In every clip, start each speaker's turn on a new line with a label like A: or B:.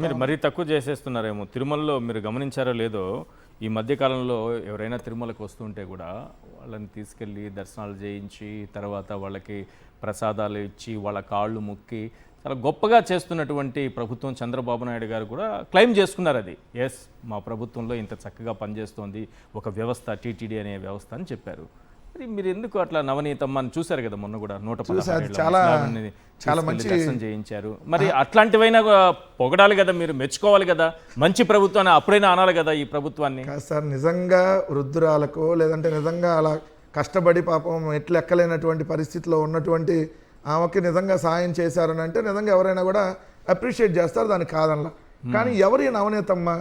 A: మీరు మరీ తక్కువ చేసేస్తున్నారేమో. తిరుమలలో మీరు గమనించారో లేదో, ఈ మధ్య కాలంలో ఎవరైనా తిరుమలకు వస్తుంటే కూడా వాళ్ళని తీసుకెళ్ళి దర్శనాలు చేయించి తర్వాత వాళ్ళకి ప్రసాదాలు ఇచ్చి వాళ్ళ కాళ్ళు మొక్కి చాలా గొప్పగా చేస్తున్నటువంటి ప్రభుత్వం చంద్రబాబు నాయుడు గారు కూడా క్లెయిమ్ చేసుకున్నారు. అది ఎస్, మా ప్రభుత్వంలో ఇంత చక్కగా పనిచేస్తోంది ఒక వ్యవస్థ, టీటీడీ అనే వ్యవస్థ అని చెప్పారు. మరి మీరు ఎందుకు అట్లా నవనీతమ్మ అని చూశారు కదా, మొన్న కూడా 116
B: చాలా మంచి
A: దర్శనం చేయించారు. మరి అట్లాంటివైనా పొగడాలి కదా, మీరు మెచ్చుకోవాలి కదా, మంచి ప్రభుత్వాన్ని అప్పుడైనా అనాలి కదా ఈ ప్రభుత్వాన్ని.
B: సార్ నిజంగా వృద్ధురాలకు లేదంటే నిజంగా అలా కష్టపడి పాపం ఎట్లు ఎక్కలేనటువంటి పరిస్థితిలో ఉన్నటువంటి ఆమెకి నిజంగా సాయం చేశారని అంటే నిజంగా ఎవరైనా కూడా అప్రిషియేట్ చేస్తారు, దానికి కాదనలా. కానీ ఎవరి నవనీతమ్మ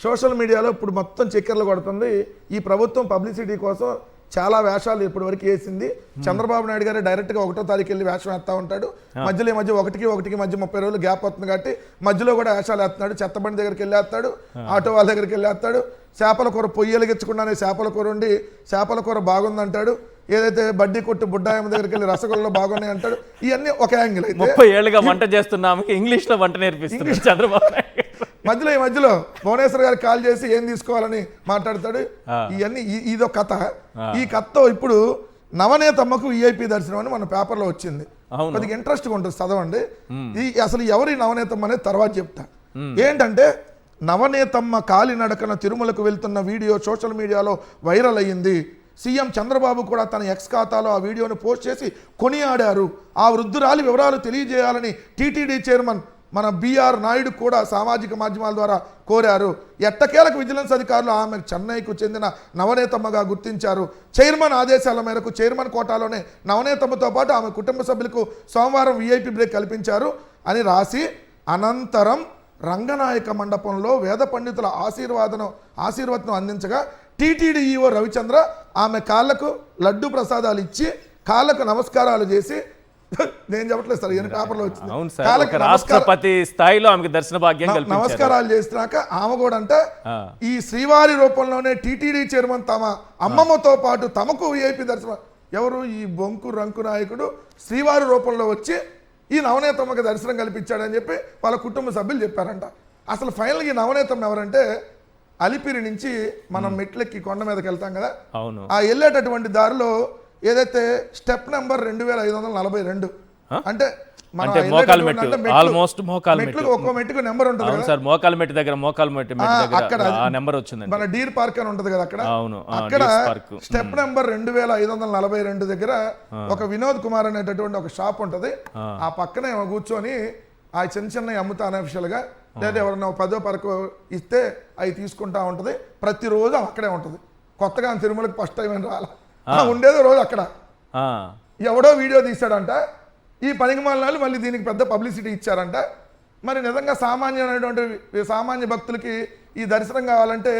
B: సోషల్ మీడియాలో ఇప్పుడు మొత్తం చక్కెరలు కొడుతుంది. ఈ ప్రభుత్వం పబ్లిసిటీ కోసం చాలా వేషాలు ఇప్పటి వరకు వేసింది. చంద్రబాబు నాయుడు గారు డైరెక్ట్గా 1వ తారీఖు వెళ్ళి వేషం వేస్తూ ఉంటాడు. మధ్యలో ఒకటికి మధ్య 30 రోజులు గ్యాప్ అవుతుంది కాబట్టి మధ్యలో కూడా వేషాలు వేస్తున్నాడు. చెత్తబండి దగ్గరికి వెళ్ళేస్తాడు, ఆటో వాళ్ళ దగ్గరికి వెళ్ళేస్తాడు. చేపల కూర పొయ్యలిగించకుండానే చేపల కూర ఉండి చేపల కూర బాగుందంటాడు. ఏదైతే బడ్డీ కొట్టు బుడ్డాయమ్మ దగ్గరికి వెళ్ళి రసగుల్లలో బాగున్నాయి అంటాడు. ఇవన్నీ ఒక యాంగిల్. అయితే
A: 30 ఏళ్ళుగా వంట చేస్తున్నాము, ఇంగ్లీష్లో వంట నేర్పిస్తుంది చంద్రబాబు నాయుడు.
B: ఈ మధ్యలో భువనేశ్వర్ గారికి కాల్ చేసి ఏం తీసుకోవాలని మాట్లాడతాడు. ఇవన్నీ ఇదో కథ. ఈ కథతో ఇప్పుడు నవనేతమ్మకు విఐపి దర్శనం అని మన పేపర్లో వచ్చింది. కొద్దిగా ఇంట్రెస్ట్గా ఉంటుంది, చదవండి. అసలు ఎవరి నవనేతమ్మ అనేది తర్వాత చెప్తా. ఏంటంటే నవనేతమ్మ కాలినడకన తిరుమలకు వెళ్తున్న వీడియో సోషల్ మీడియాలో వైరల్ అయ్యింది. సీఎం చంద్రబాబు కూడా తన ఎక్స్ ఖాతాలో ఆ వీడియోను పోస్ట్ చేసి కొనియాడారు. ఆ వృద్ధురాలి వివరాలు తెలియజేయాలని టీటీడీ చైర్మన్ మన బిఆర్ నాయుడు కూడా సామాజిక మాధ్యమాల ద్వారా కోరారు. ఎట్టకేలకు విజిలెన్స్ అధికారులు ఆమె చెన్నైకు చెందిన నవనేతమ్మగా గుర్తించారు. చైర్మన్ ఆదేశాల మేరకు చైర్మన్ కోటాలోనే నవనేతమ్మతో పాటు ఆమె కుటుంబ సభ్యులకు సోమవారం విఐపి బ్రేక్ కల్పించారు అని రాసి, అనంతరం రంగనాయక మండపంలో వేద పండితుల ఆశీర్వాదం అందించగా టీటీడీ ఈఓ రవిచంద్ర ఆమె కాళ్లకు లడ్డు ప్రసాదాలు ఇచ్చి కాళ్లకు నమస్కారాలు చేసి, నేను చెప్పట్లేదు సార్, ఈయన పేపర్లో వచ్చింది,
A: రాష్ట్రపతి స్థాయిలో ఆమెకు దర్శన భాగ్యం
B: నమస్కారాలు చేసినాక ఆమె కూడా అంటే ఈ శ్రీవారి రూపంలోనే టీటీడీ చైర్మన్ తమ అమ్మమ్మతో పాటు తమకు విఐపి దర్శనం. ఎవరు ఈ బొంకు రంకు నాయకుడు శ్రీవారి రూపంలో వచ్చి ఈ నవనేతమ్మకి దర్శనం కల్పించాడని చెప్పి వాళ్ళ కుటుంబ సభ్యులు చెప్పారంట. అసలు ఫైనల్గా ఈ నవనేతమ్మ ఎవరంటే అలిపిరి నుంచి మనం మెట్లెక్కి కొండ మీదకి వెళ్తాం కదా, ఆ వెళ్ళేటటువంటి దారిలో ఏదైతే స్టెప్ నెంబర్ 2542 అంటే ఒక్కో మెట్టుకు నెంబర్ ఉంటుంది మన డీర్ పార్క్ అని ఉంటది కదా, అక్కడ స్టెప్ నెంబర్ 2542 దగ్గర ఒక వినోద్ కుమార్ అనేటటువంటి ఒక షాప్ ఉంటది. ఆ పక్కనే కూర్చొని ఆ చిన్న అమ్ముతా అనఫిషియల్ గా లేదా ఎవరన్నా 10వ పరకు ఇస్తే అవి తీసుకుంటా ఉంటది. ప్రతిరోజు అక్కడే ఉంటది. కొత్తగా తిరుమలకి ఫస్ట్ టైం అని రాలా, ఉండేదో రోజు అక్కడ. ఎవడో వీడియో తీశాడంట, ఈ పనికిమాలినాళ్ళు మళ్ళీ దీనికి పెద్ద పబ్లిసిటీ ఇచ్చారంట. మరి నిజంగా సామాన్య భక్తులకి ఈ దర్శనం కావాలంటే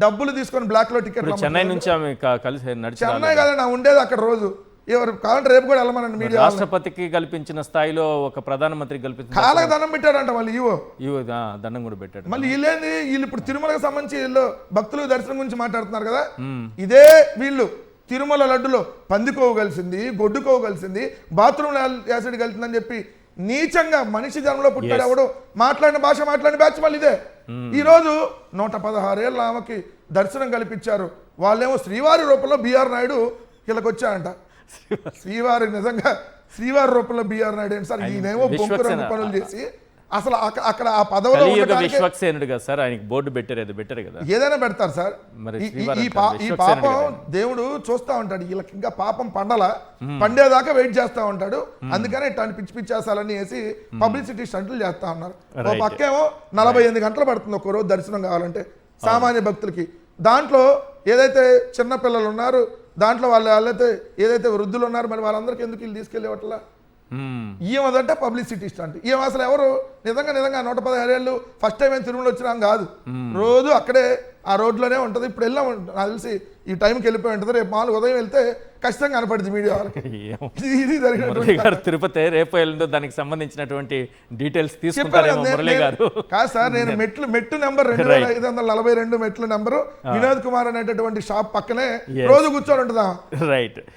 B: డబ్బులు తీసుకొని బ్లాక్ లో టికెట్,
A: చెన్నై నుంచి
B: చెన్నై కాదండి, నా ఉండేది అక్కడ రోజు. ఎవరు కావాలంటే రేపు కూడా వెళ్ళమనండి. మీడియా
A: రాష్ట్రపతికి కల్పించిన స్థాయిలో ఒక ప్రధానమంత్రి కల్పించిన
B: కాళ్ళకి దండం పెట్టాడంట. మళ్ళీ
A: ఈవో దండం కూడా పెట్టాడు.
B: మళ్ళీ వీళ్ళు ఇప్పుడు తిరుమలకు సంబంధించి వీళ్ళు భక్తుల దర్శనం గురించి మాట్లాడుతున్నారు కదా, ఇదే వీళ్ళు తిరుమల లడ్డులో పందికోవు కలిసింది, గొడ్డుకోవు కలిసింది, బాత్రూమ్ యాసిడ్ కలిసిందని చెప్పి నీచంగా మనిషి జన్మలో పుట్టాడు ఎవడు మాట్లాడిన భాష మాట్లాడిన బ్యాచ్ మళ్ళీ ఇదే. ఈ రోజు 116 ఏళ్ళ ఆమెకి దర్శనం కల్పించారు. వాళ్ళేమో శ్రీవారి రూపంలో బిఆర్ నాయుడు వీళ్ళకి వచ్చారంట. శ్రీవారి నిజంగా శ్రీవారి రూపంలో బిఆర్ నాయుడు ఏంటి సార్, ఈయనేమో బొంకు రంగు పనులు చేసి అసలు అక్కడ ఆ పదవిలో
A: బోర్డు పెట్టారు కదా,
B: ఏదైనా పెడతారు సార్. ఈ పాపం దేవుడు చూస్తా ఉంటాడు, వీళ్ళకి ఇంకా పాపం పండేదాకా వెయిట్ చేస్తా ఉంటాడు. అందుకనే ఇట్లాంటి పిచ్చేసాలని వేసి పబ్లిసిటీ స్టంట్లు చేస్తా ఉన్నారు. ఓ పక్కేమో 48 గంటలు పడుతుంది ఒక రోజు దర్శనం కావాలంటే సామాన్య భక్తులకి. దాంట్లో ఏదైతే చిన్నపిల్లలు ఉన్నారు, దాంట్లో వాళ్ళైతే ఏదైతే వృద్ధులు ఉన్నారు, మరి వాళ్ళందరికీ ఎందుకు వీళ్ళు తీసుకెళ్ళేవట్లా? ఈమెదంటే పబ్లిసిటీ స్టంట్. ఈమె అసలు ఎవరు నిజంగా 116 ఏళ్ళు ఫస్ట్ టైం తిరుమల వచ్చినాం కాదు, రోజు అక్కడే ఆ రోడ్లోనే ఉంటుంది. ఇప్పుడు వెళ్ళాం, నాకు తెలిసి ఈ టైంకి వెళ్ళిపోయి ఉంటుంది. రేపు మామూలు ఉదయం వెళ్తే ఖచ్చితంగా కనపడుతుంది మీడియా వాళ్ళకి. ఇది
A: జరిగినట్టు తిరుపతి రేపు ఎల్లుండో దానికి సంబంధించినటువంటి డీటెయిల్స్ తీసుకుంటారేమో మురళి గారు.
B: కాదు సార్, నేను మెట్టు నెంబర్ 2542 మెట్లు నెంబరు వినోద్ కుమార్ అనేటటువంటి షాప్ పక్కనే రోజు కూర్చొని ఉంటుందా.
A: రైట్.